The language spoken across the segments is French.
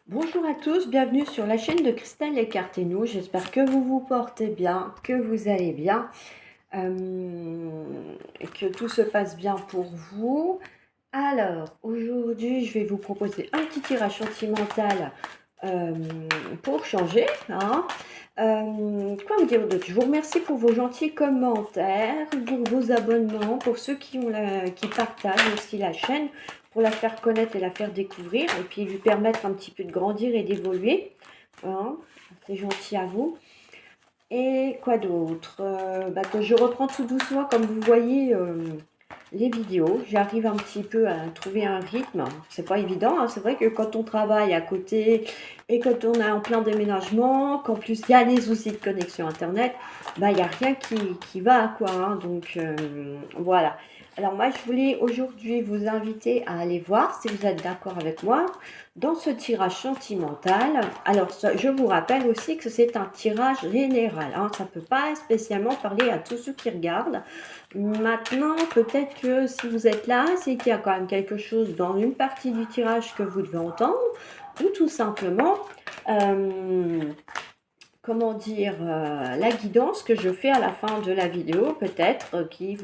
Bonjour à tous, bienvenue sur la chaîne de Christelle Écartez-nous. J'espère que vous vous portez bien, que vous allez bien, et que tout se passe bien pour vous. Alors, aujourd'hui, je vais vous proposer un petit tirage sentimental euh, pour changer. Hein. Quoi vous dire d'autre? Je vous remercie pour vos gentils commentaires, pour vos abonnements, pour ceux qui partagent aussi la chaîne, pour la faire connaître et la faire découvrir, et puis lui permettre un petit peu de grandir et d'évoluer. Hein. C'est gentil à vous. Et quoi d'autre? Que je reprends tout doucement, comme vous voyez, les vidéos. J'arrive un petit peu à trouver un rythme. C'est pas évident, hein. C'est vrai que quand on travaille à côté et quand on est en plein déménagement, qu'en plus il y a des soucis de connexion Internet, il n'y a rien qui va, quoi. Hein. Donc, voilà. Alors moi, je voulais aujourd'hui vous inviter à aller voir, si vous êtes d'accord avec moi, dans ce tirage sentimental. Alors, je vous rappelle aussi que c'est un tirage général. Hein. Ça ne peut pas spécialement parler à tous ceux qui regardent. Maintenant, peut-être que si vous êtes là, c'est qu'il y a quand même quelque chose dans une partie du tirage que vous devez entendre, ou tout simplement, euh, comment dire, la guidance que je fais à la fin de la vidéo, peut-être, qui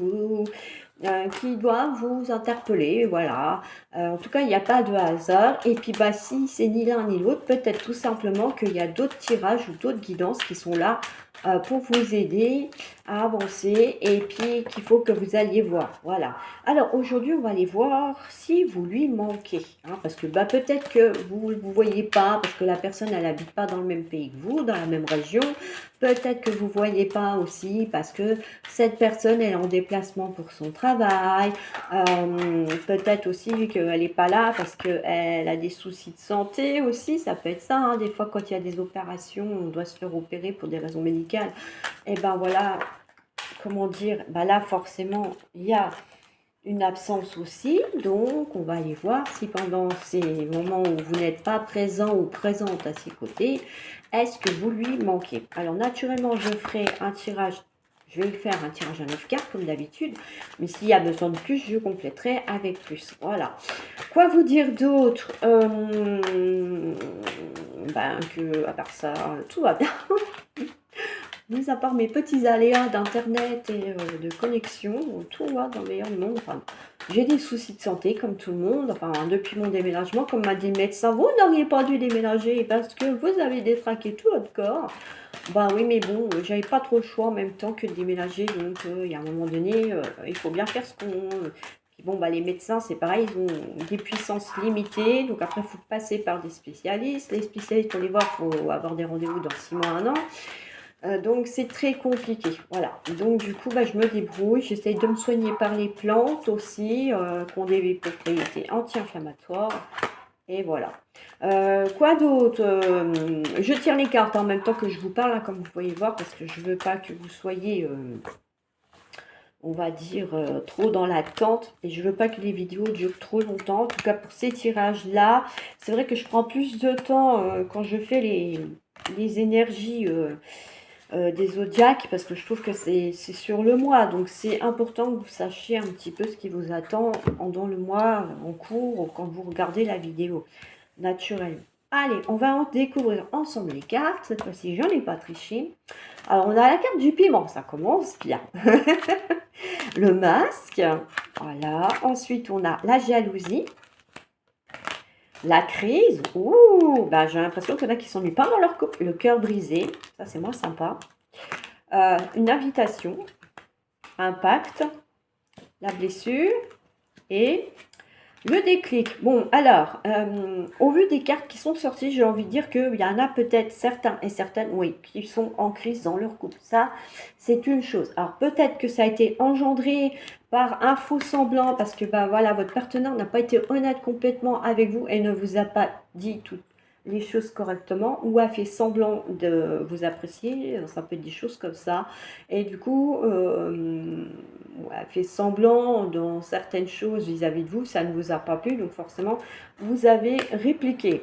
doit vous interpeller, voilà. En tout cas, il n'y a pas de hasard. Et puis, si c'est ni l'un ni l'autre, peut-être tout simplement qu'il y a d'autres tirages ou d'autres guidances qui sont là pour vous aider à avancer et puis qu'il faut que vous alliez voir. Voilà. Alors, aujourd'hui, on va aller voir si vous lui manquez. Hein, parce que peut-être que vous ne vous voyez pas, parce que la personne, elle n'habite pas dans le même pays que vous, dans la même région. Peut-être que vous ne voyez pas aussi parce que cette personne, elle est en déplacement pour son travail. Peut-être aussi qu'elle n'est pas là parce qu'elle a des soucis de santé aussi. Ça peut être ça. Hein. Des fois, quand il y a des opérations, on doit se faire opérer pour des raisons médicales. Et voilà, comment dire, là, forcément, il y a une absence aussi. Donc, on va aller voir si pendant ces moments où vous n'êtes pas présent ou présente à ses côtés, est-ce que vous lui manquez? Alors, naturellement, je ferai un tirage. Je vais faire un tirage à 9 cartes comme d'habitude, mais s'il y a besoin de plus, je compléterai avec plus. Voilà. Quoi vous dire d'autre? Que, à part ça, tout va bien. Mis à part mes petits aléas d'internet et de connexion, tout va dans le meilleur du monde. Enfin, j'ai des soucis de santé comme tout le monde. Enfin, depuis mon déménagement, comme m'a dit le médecin, vous n'auriez pas dû déménager parce que vous avez détraqué tout votre corps. Oui, mais bon, j'avais pas trop le choix en même temps que de déménager. Donc, il y a un moment donné, il faut bien faire ce qu'on. Puis les médecins, c'est pareil, ils ont des puissances limitées. Donc après, il faut passer par des spécialistes. Les spécialistes, pour les voir, il faut avoir des rendez-vous dans 6 mois, 1 an. Donc c'est très compliqué, voilà. Donc du coup, je me débrouille, j'essaye de me soigner par les plantes aussi, qui ont des propriétés anti-inflammatoires, et voilà. Quoi d'autre? Je tire les cartes en même temps que je vous parle, hein, comme vous pouvez voir, parce que je veux pas que vous soyez, on va dire, trop dans l'attente, et je veux pas que les vidéos durent trop longtemps. En tout cas, pour ces tirages-là, c'est vrai que je prends plus de temps quand je fais les énergies des zodiaques parce que je trouve que c'est sur le mois. Donc c'est important que vous sachiez un petit peu ce qui vous attend pendant le mois en cours ou quand vous regardez la vidéo, naturellement. Allez, on va en découvrir ensemble les cartes. Cette fois-ci, j'en ai pas triché. Alors, on a la carte du piment, ça commence bien. Le masque, voilà. Ensuite, on a la jalousie. La crise, ouh, j'ai l'impression qu'il y en a qui s'ennuient pas dans leur couple. Le cœur brisé, ça c'est moins sympa. Une invitation, un pacte, la blessure et le déclic. Bon, alors, au vu des cartes qui sont sorties, j'ai envie de dire qu'il y en a peut-être certains et certaines, oui, qui sont en crise dans leur couple. Ça, c'est une chose. Alors, peut-être que ça a été engendré par un faux semblant parce que, votre partenaire n'a pas été honnête complètement avec vous et ne vous a pas dit toutes les choses correctement ou a fait semblant de vous apprécier. Ça peut être des choses comme ça. Et du coup, a fait semblant dans certaines choses vis-à-vis de vous, ça ne vous a pas plu, donc forcément, vous avez répliqué.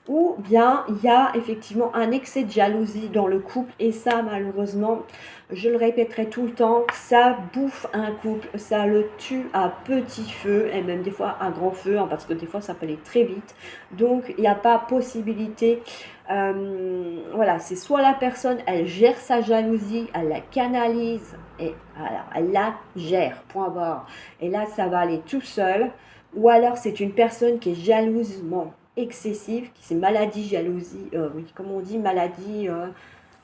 ou bien il y a effectivement un excès de jalousie dans le couple et ça malheureusement, je le répéterai tout le temps, ça bouffe un couple, ça le tue à petit feu et même des fois à grand feu, hein, parce que des fois ça peut aller très vite. Donc il n'y a pas possibilité. Voilà, c'est soit la personne, elle gère sa jalousie, elle la canalise et voilà, elle la gère, point barre. Et là, ça va aller tout seul. Ou alors c'est une personne qui est jalousement excessive, qui c'est maladie jalousie, oui, comme on dit, maladie,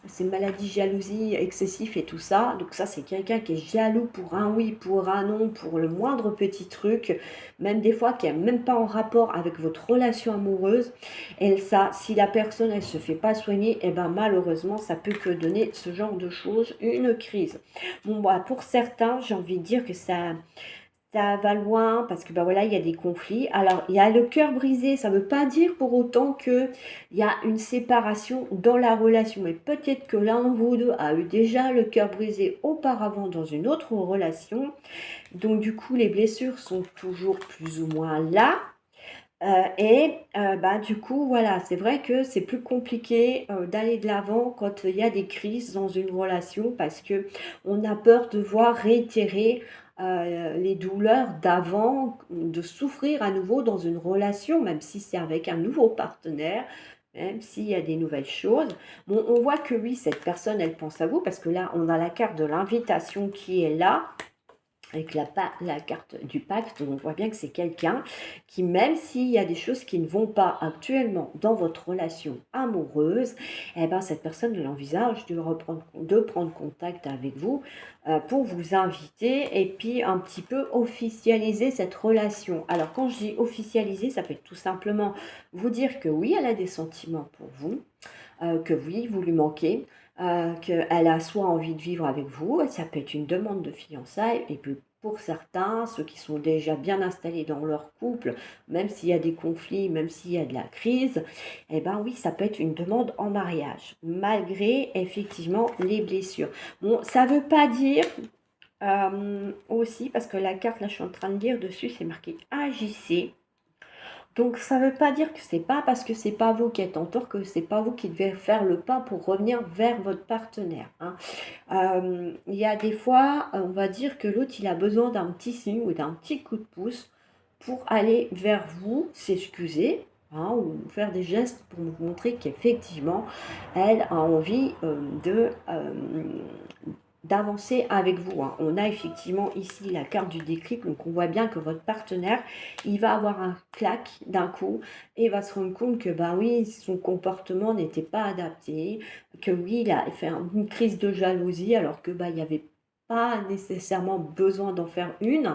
c'est maladie jalousie excessive et tout ça. Donc ça, c'est quelqu'un qui est jaloux pour un oui, pour un non, pour le moindre petit truc, même des fois qui n'est même pas en rapport avec votre relation amoureuse. Et ça, si la personne, elle se fait pas soigner, et ben malheureusement, ça peut que donner ce genre de choses, une crise. Bon, bah, pour certains, j'ai envie de dire que ça va loin parce que bah voilà, il y a des conflits. Alors, il y a le cœur brisé, ça ne veut pas dire pour autant qu'il y a une séparation dans la relation. Mais peut-être que l'un de vous deux a eu déjà le cœur brisé auparavant dans une autre relation. Donc, du coup, les blessures sont toujours plus ou moins là. Bah, du coup, voilà, c'est vrai que c'est plus compliqué d'aller de l'avant quand il y a des crises dans une relation parce que on a peur de voir réitérer les douleurs d'avant, de souffrir à nouveau dans une relation, même si c'est avec un nouveau partenaire, même s'il y a des nouvelles choses. Bon, on voit que oui, cette personne, elle pense à vous parce que là, on a la carte de l'invitation qui est là avec la carte du pacte, on voit bien que c'est quelqu'un qui, même s'il y a des choses qui ne vont pas actuellement dans votre relation amoureuse, eh ben, cette personne l'envisage de prendre contact avec vous pour vous inviter et puis un petit peu officialiser cette relation. Alors quand je dis officialiser, ça peut être tout simplement vous dire que oui, elle a des sentiments pour vous, que oui, vous lui manquez, qu'elle a soit envie de vivre avec vous, ça peut être une demande de fiançailles, et puis pour certains, ceux qui sont déjà bien installés dans leur couple, même s'il y a des conflits, même s'il y a de la crise, eh ben oui, ça peut être une demande en mariage, malgré effectivement les blessures. Bon, ça ne veut pas dire aussi, parce que la carte, là, je suis en train de lire dessus, c'est marqué agissez. Donc ça ne veut pas dire que c'est pas parce que c'est pas vous qui êtes en tort que c'est pas vous qui devez faire le pas pour revenir vers votre partenaire, hein. Il y a des fois, on va dire que l'autre il a besoin d'un petit signe ou d'un petit coup de pouce pour aller vers vous, s'excuser, hein, ou faire des gestes pour vous montrer qu'effectivement elle a envie d'avancer avec vous, hein. On a effectivement ici la carte du déclic, donc on voit bien que votre partenaire, il va avoir un clac d'un coup et va se rendre compte que bah oui, son comportement n'était pas adapté, que oui, il a fait une crise de jalousie alors que bah il n'y avait pas nécessairement besoin d'en faire une.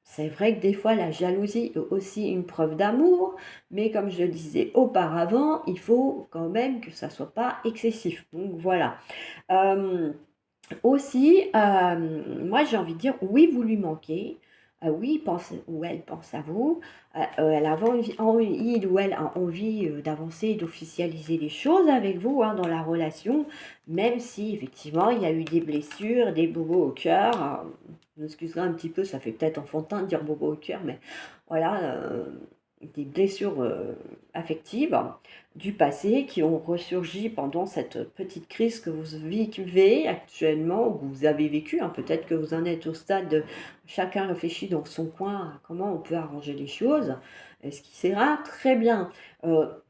C'est vrai que des fois la jalousie est aussi une preuve d'amour, mais comme je le disais auparavant, il faut quand même que ça soit pas excessif. Donc voilà. Euh, Aussi, moi j'ai envie de dire, oui, vous lui manquez, oui, il pense ou elle pense à vous, elle a il ou elle a envie d'avancer, d'officialiser les choses avec vous, hein, dans la relation, même si effectivement il y a eu des blessures, des bobos au cœur. Je m'excuserai un petit peu, ça fait peut-être enfantin de dire bobo au cœur, mais voilà, des blessures affectives du passé qui ont ressurgi pendant cette petite crise que vous vivez actuellement, ou que vous avez vécu, hein. Peut-être que vous en êtes au stade de chacun réfléchit dans son coin à comment on peut arranger les choses. Et ce qui sera très bien.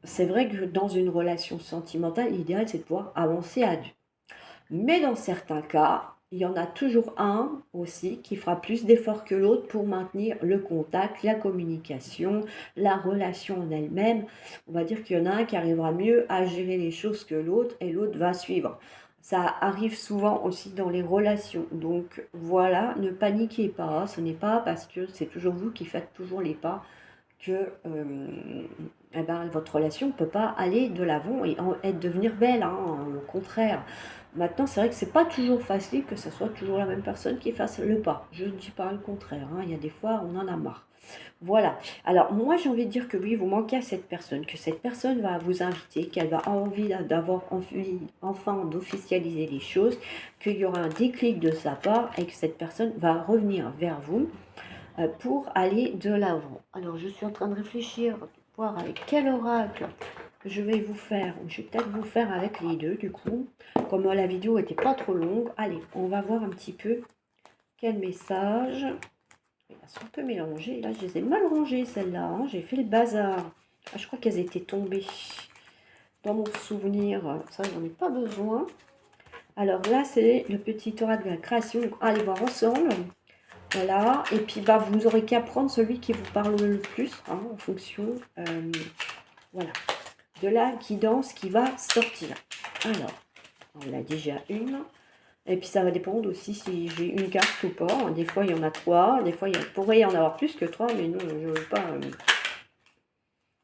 C'est vrai que dans une relation sentimentale, l'idéal c'est de pouvoir avancer à deux. Mais dans certains cas, il y en a toujours un aussi qui fera plus d'efforts que l'autre pour maintenir le contact, la communication, la relation en elle-même. On va dire qu'il y en a un qui arrivera mieux à gérer les choses que l'autre et l'autre va suivre. Ça arrive souvent aussi dans les relations. Donc voilà, ne paniquez pas. Ce n'est pas parce que c'est toujours vous qui faites toujours les pas que eh ben, votre relation ne peut pas aller de l'avant et devenir belle, hein, au contraire. Maintenant, c'est vrai que c'est pas toujours facile que ce soit toujours la même personne qui fasse le pas. Je ne dis pas le contraire, hein. Il y a des fois, on en a marre. Voilà. Alors, moi, j'ai envie de dire que oui, vous manquez à cette personne, que cette personne va vous inviter, qu'elle va avoir envie d'avoir envie, enfin, d'officialiser les choses, qu'il y aura un déclic de sa part et que cette personne va revenir vers vous pour aller de l'avant. Alors, je suis en train de réfléchir, voir avec quel oracle je vais peut-être vous faire avec les deux du coup. Comme la vidéo était pas trop longue. Allez, on va voir un petit peu quel message. Elles sont un peu mélangées. Là, je les ai mal rangées, celles-là, hein. J'ai fait le bazar. Ah, je crois qu'elles étaient tombées dans mon souvenir. Ça, j'en ai pas besoin. Alors là, c'est le petit oracle de la création. Allez voir ensemble. Voilà. Et puis, bah, vous n'aurez qu'à prendre celui qui vous parle le plus, hein, en fonction voilà, de la guidance qui va sortir. Alors, on a déjà une. Et puis ça va dépendre aussi si j'ai une carte ou pas. Des fois il y en a 3, des fois il pourrait y en avoir plus que 3, mais non, je ne veux pas.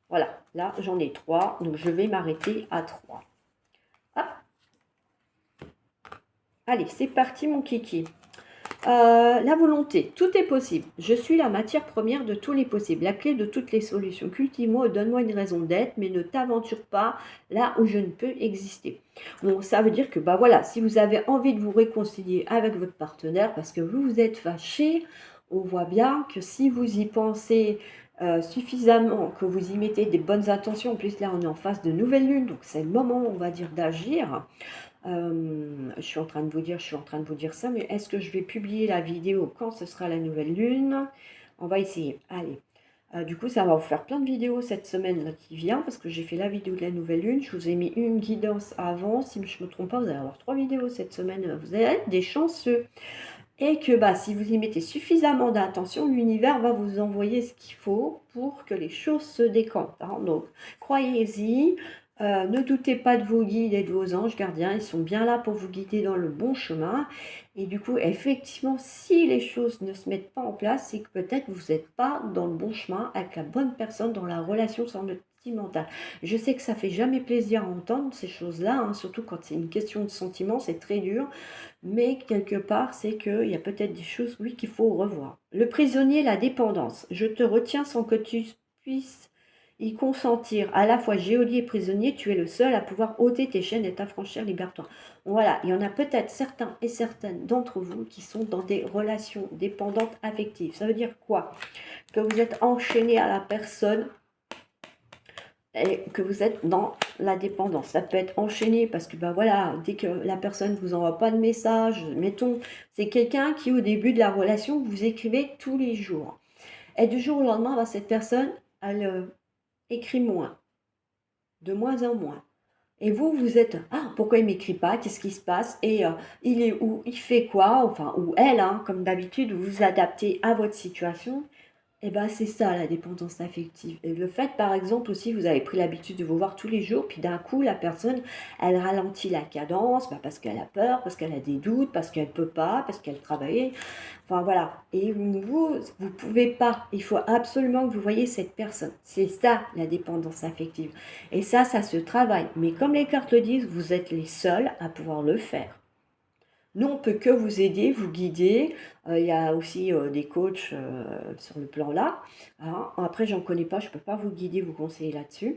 Voilà, là j'en ai 3, donc je vais m'arrêter à 3. Hop. Allez, c'est parti mon kiki. La volonté, tout est possible. Je suis la matière première de tous les possibles, la clé de toutes les solutions. Cultive-moi, donne-moi une raison d'être, mais ne t'aventure pas là où je ne peux exister. Bon, ça veut dire que, bah voilà, si vous avez envie de vous réconcilier avec votre partenaire parce que vous vous êtes fâché, on voit bien que si vous y pensez suffisamment, que vous y mettez des bonnes intentions, en plus là on est en phase de nouvelle lune, donc c'est le moment, on va dire, d'agir. Je suis en train de vous dire ça, mais est-ce que je vais publier la vidéo quand ce sera la nouvelle lune? On va essayer. Allez. Du coup, ça va vous faire plein de vidéos cette semaine là, qui vient, parce que j'ai fait la vidéo de la nouvelle lune. Je vous ai mis une guidance avant. Si je ne me trompe pas, vous allez avoir 3 vidéos cette semaine. Vous allez être des chanceux. Et que bah, si vous y mettez suffisamment d'intention, l'univers va vous envoyer ce qu'il faut pour que les choses se décantent, hein. Donc, croyez-y, ne doutez pas de vos guides et de vos anges gardiens, ils sont bien là pour vous guider dans le bon chemin. Et du coup, effectivement, si les choses ne se mettent pas en place, c'est que peut-être vous n'êtes pas dans le bon chemin avec la bonne personne dans la relation sentimentale. Je sais que ça fait jamais plaisir à entendre ces choses-là, hein, surtout quand c'est une question de sentiment, c'est très dur. Mais quelque part, c'est qu'il y a peut-être des choses, oui, qu'il faut revoir. Le prisonnier, la dépendance. Je te retiens sans que tu puisses y consentir. À la fois geôlier et prisonnier, tu es le seul à pouvoir ôter tes chaînes et t'affranchir, libère-toi. Voilà, il y en a peut-être certains et certaines d'entre vous qui sont dans des relations dépendantes affectives. Ça veut dire quoi? Que vous êtes enchaîné à la personne et que vous êtes dans la dépendance. Ça peut être enchaîné parce que, ben voilà, dès que la personne ne vous envoie pas de message, mettons, c'est quelqu'un qui, au début de la relation, vous écrivez tous les jours. Et du jour au lendemain, ben, cette personne, elle écrit moins, de moins en moins. Et vous, vous êtes, ah, pourquoi il m'écrit pas? Qu'est-ce qui se passe? Et il est où? Il fait quoi? Enfin, ou elle, hein, comme d'habitude, vous vous adaptez à votre situation. Eh ben, c'est ça la dépendance affective. Et le fait, par exemple, aussi, vous avez pris l'habitude de vous voir tous les jours, puis d'un coup, la personne, elle ralentit la cadence, bah, parce qu'elle a peur, parce qu'elle a des doutes, parce qu'elle ne peut pas, parce qu'elle travaille. Enfin, voilà. Et vous pouvez pas. Il faut absolument que vous voyez cette personne. C'est ça, la dépendance affective. Et ça se travaille. Mais comme les cartes le disent, vous êtes les seuls à pouvoir le faire. Nous, on peut que vous aider, vous guider. Il y a aussi des coachs sur le plan là, hein. Après, j'en connais pas, je peux pas vous guider, vous conseiller là-dessus.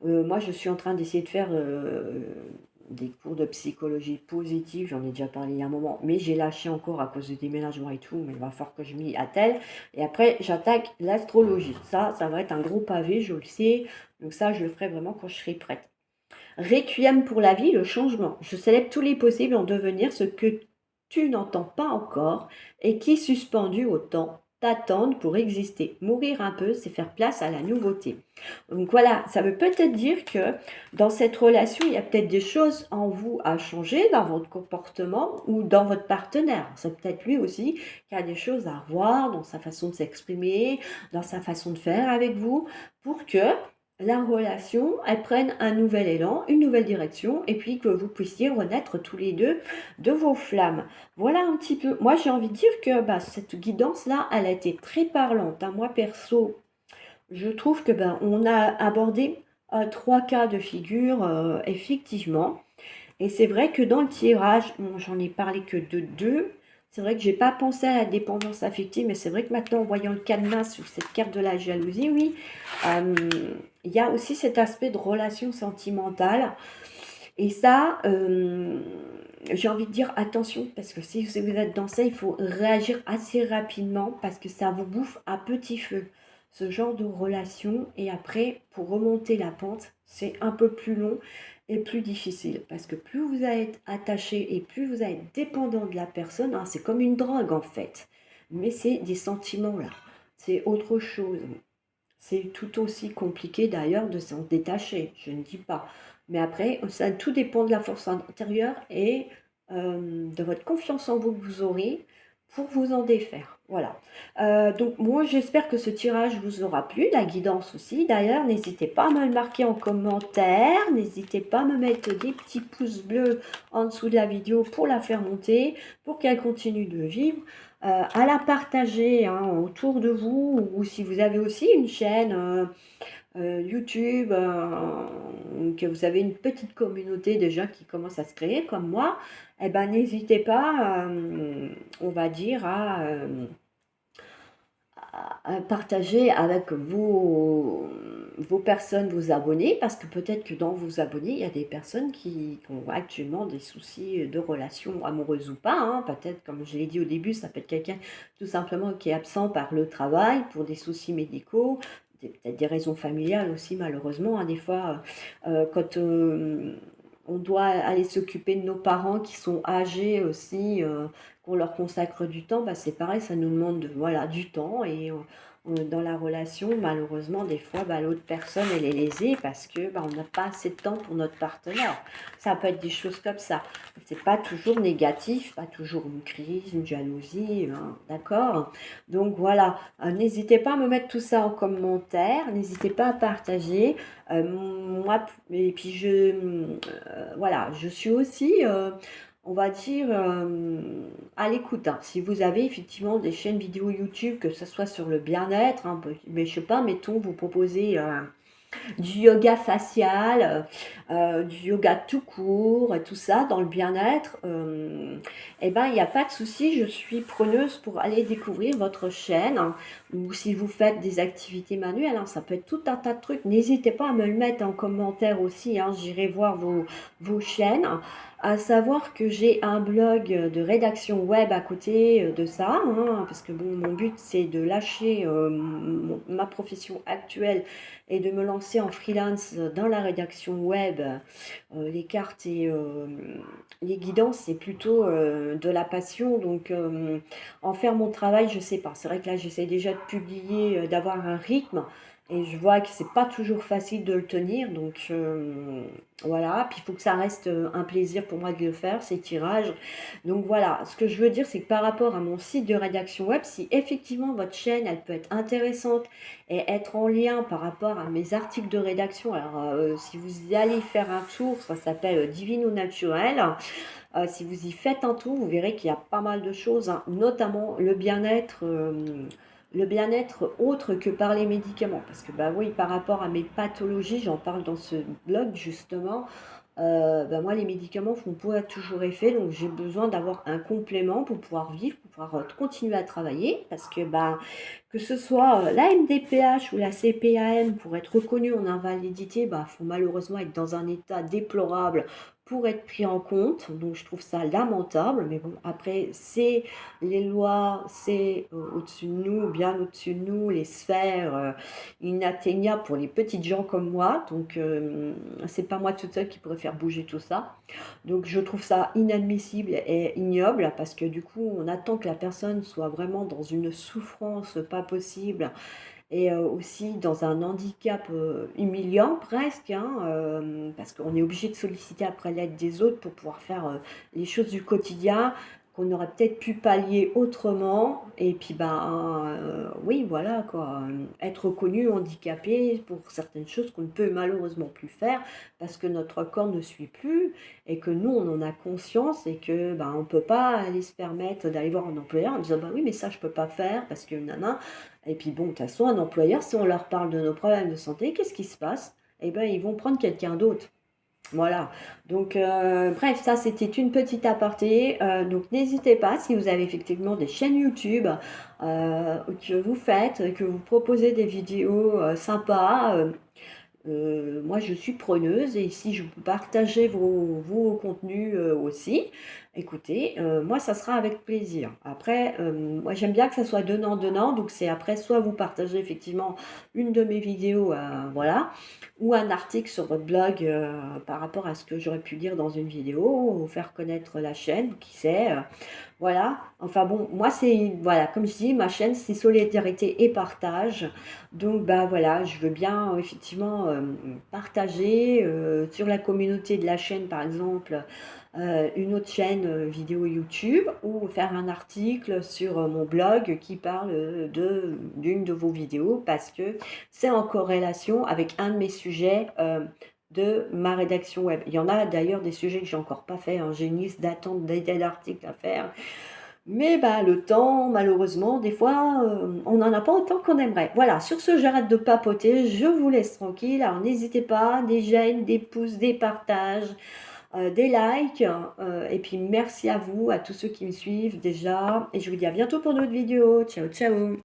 Moi, je suis en train d'essayer de faire des cours de psychologie positive. J'en ai déjà parlé il y a un moment, mais j'ai lâché encore à cause du déménagement et tout. Mais il va falloir que je m'y attelle. Et après, j'attaque l'astrologie. Ça va être un gros pavé, je le sais. Donc ça, je le ferai vraiment quand je serai prête. Requiem pour la vie, le changement. Je célèbre tous les possibles en devenir ce que tu n'entends pas encore et qui, suspendu au temps, t'attendent pour exister. Mourir un peu, c'est faire place à la nouveauté. Donc voilà, ça veut peut-être dire que dans cette relation, il y a peut-être des choses en vous à changer dans votre comportement ou dans votre partenaire. C'est peut-être lui aussi qui a des choses à revoir dans sa façon de s'exprimer, dans sa façon de faire avec vous, pour que la relation, elle prenne un nouvel élan, une nouvelle direction, et puis que vous puissiez renaître tous les deux de vos flammes. Voilà un petit peu. Moi, j'ai envie de dire que bah, cette guidance-là, elle a été très parlante, hein. Moi, perso, je trouve que ben, on a abordé 3 cas de figure, effectivement. Et c'est vrai que dans le tirage, bon, j'en ai parlé que de 2. C'est vrai que j'ai pas pensé à la dépendance affective, mais c'est vrai que maintenant, en voyant le cadenas sur cette carte de la jalousie, oui, euh, il y a aussi cet aspect de relation sentimentale. Et ça, j'ai envie de dire attention, parce que si vous êtes dans ça, il faut réagir assez rapidement, parce que ça vous bouffe à petit feu. ce genre de relation. Et après, pour remonter la pente, c'est un peu plus long et plus difficile. Parce que plus vous allez être attaché et plus vous allez être dépendant de la personne, hein, c'est comme une drogue en fait. Mais c'est des sentiments là. C'est autre chose. C'est tout aussi compliqué d'ailleurs de s'en détacher, je ne dis pas. Mais après, ça tout dépend de la force intérieure et de votre confiance en vous que vous aurez pour vous en défaire. Voilà. Donc moi, j'espère que ce tirage vous aura plu, la guidance aussi. D'ailleurs, n'hésitez pas à me le marquer en commentaire. N'hésitez pas à me mettre des petits pouces bleus en dessous de la vidéo pour la faire monter, pour qu'elle continue de vivre. À la partager hein, autour de vous, ou si vous avez aussi une chaîne YouTube, que vous avez une petite communauté déjà qui commence à se créer comme moi, eh ben, n'hésitez pas, on va dire, à partager avec vos personnes, vos abonnés, parce que peut-être que dans vos abonnés, il y a des personnes qui ont actuellement des soucis de relations amoureuses ou pas. Hein. Peut-être, comme je l'ai dit au début, ça peut être quelqu'un tout simplement qui est absent par le travail pour des soucis médicaux, peut-être des raisons familiales aussi, malheureusement. Hein. Des fois, quand on doit aller s'occuper de nos parents qui sont âgés aussi, qu'on leur consacre du temps, bah, c'est pareil, ça nous demande voilà, du temps et dans la relation, malheureusement, des fois, bah, l'autre personne, elle est lésée parce que bah, on n'a pas assez de temps pour notre partenaire. Ça peut être des choses comme ça. C'est pas toujours négatif, pas toujours une crise, une jalousie, hein, d'accord? Donc voilà, n'hésitez pas à me mettre tout ça en commentaire, n'hésitez pas à partager. Moi, et puis voilà, je suis aussi on va dire, à l'écoute. Hein. Si vous avez effectivement des chaînes vidéo YouTube, que ce soit sur le bien-être, hein, mais je sais pas, mettons, vous proposez du yoga facial, du yoga tout court, et tout ça, dans le bien-être, eh ben, il n'y a pas de souci, je suis preneuse pour aller découvrir votre chaîne, hein, ou si vous faites des activités manuelles, hein, ça peut être tout un tas de trucs. N'hésitez pas à me le mettre en commentaire aussi, hein, j'irai voir vos chaînes. À savoir que j'ai un blog de rédaction web à côté de ça, hein, parce que bon, mon but c'est de lâcher ma profession actuelle et de me lancer en freelance dans la rédaction web. Les cartes et les guidances, c'est plutôt de la passion. Donc, en faire mon travail, je sais pas. C'est vrai que là, j'essaie déjà de publier, d'avoir un rythme. Et je vois que c'est pas toujours facile de le tenir. Donc, voilà. Puis, il faut que ça reste un plaisir pour moi de le faire, ces tirages. Donc, voilà. Ce que je veux dire, c'est que par rapport à mon site de rédaction web, si effectivement votre chaîne, elle peut être intéressante et être en lien par rapport à mes articles de rédaction. Alors, si vous y allez faire un tour, ça s'appelle Divine ou Naturel. Si vous y faites un tour, vous verrez qu'il y a pas mal de choses, hein, notamment le bien-être autre que par les médicaments. Parce que, bah oui, par rapport à mes pathologies, j'en parle dans ce blog justement. Bah moi, les médicaments font pas toujours effet, donc j'ai besoin d'avoir un complément pour pouvoir vivre, pour pouvoir continuer à travailler, parce que bah, que ce soit la MDPH ou la CPAM, pour être reconnu en invalidité, bah, faut malheureusement être dans un état déplorable pour être pris en compte. Donc je trouve ça lamentable, mais bon, après, c'est les lois, c'est au-dessus de nous, bien au-dessus de nous, les sphères inatteignables pour les petites gens comme moi. Donc c'est pas moi toute seule qui pourrait faire bouger tout ça. Donc je trouve ça inadmissible et ignoble parce que du coup on attend que la personne soit vraiment dans une souffrance pas possible et aussi dans un handicap humiliant presque, hein, parce qu'on est obligé de solliciter après l'aide des autres pour pouvoir faire les choses du quotidien qu'on aurait peut-être pu pallier autrement. Et puis, ben, oui, voilà, quoi. Être reconnu handicapé pour certaines choses qu'on ne peut malheureusement plus faire parce que notre corps ne suit plus et que nous, on en a conscience et que, ben, on ne peut pas aller se permettre d'aller voir un employeur en disant, bah oui, mais ça, je ne peux pas faire parce que, nana. Et puis, bon, de toute façon, un employeur, si on leur parle de nos problèmes de santé, qu'est-ce qui se passe? Eh ben, ils vont prendre quelqu'un d'autre. Voilà, donc bref, ça c'était une petite aparté. Donc n'hésitez pas si vous avez effectivement des chaînes YouTube que vous faites, que vous proposez des vidéos sympas. moi je suis preneuse et si je peux partager vos contenus, aussi, écoutez, moi ça sera avec plaisir. Après, moi j'aime bien que ça soit donnant-donnant, donc c'est après soit vous partagez effectivement une de mes vidéos, voilà, ou un article sur votre blog, par rapport à ce que j'aurais pu dire dans une vidéo, ou faire connaître la chaîne, qui sait, voilà. Enfin bon, moi c'est voilà, comme je dis, ma chaîne c'est solidarité et partage. Donc bah voilà, je veux bien effectivement, partager, sur la communauté de la chaîne par exemple, une autre chaîne, vidéo YouTube ou faire un article sur, mon blog qui parle, d'une de vos vidéos parce que c'est en corrélation avec un de mes sujets, de ma rédaction web. Il y en a d'ailleurs des sujets que j'ai encore pas fait, hein, j'ai une liste d'attente d'articles à faire, mais bah, le temps, malheureusement, des fois, on n'en a pas autant qu'on aimerait. Voilà, sur ce, j'arrête de papoter, je vous laisse tranquille. Alors n'hésitez pas, des j'aime, des pouces, des partages, des likes, et puis merci à vous, à tous ceux qui me suivent déjà et je vous dis à bientôt pour d'autres vidéos. Ciao, ciao.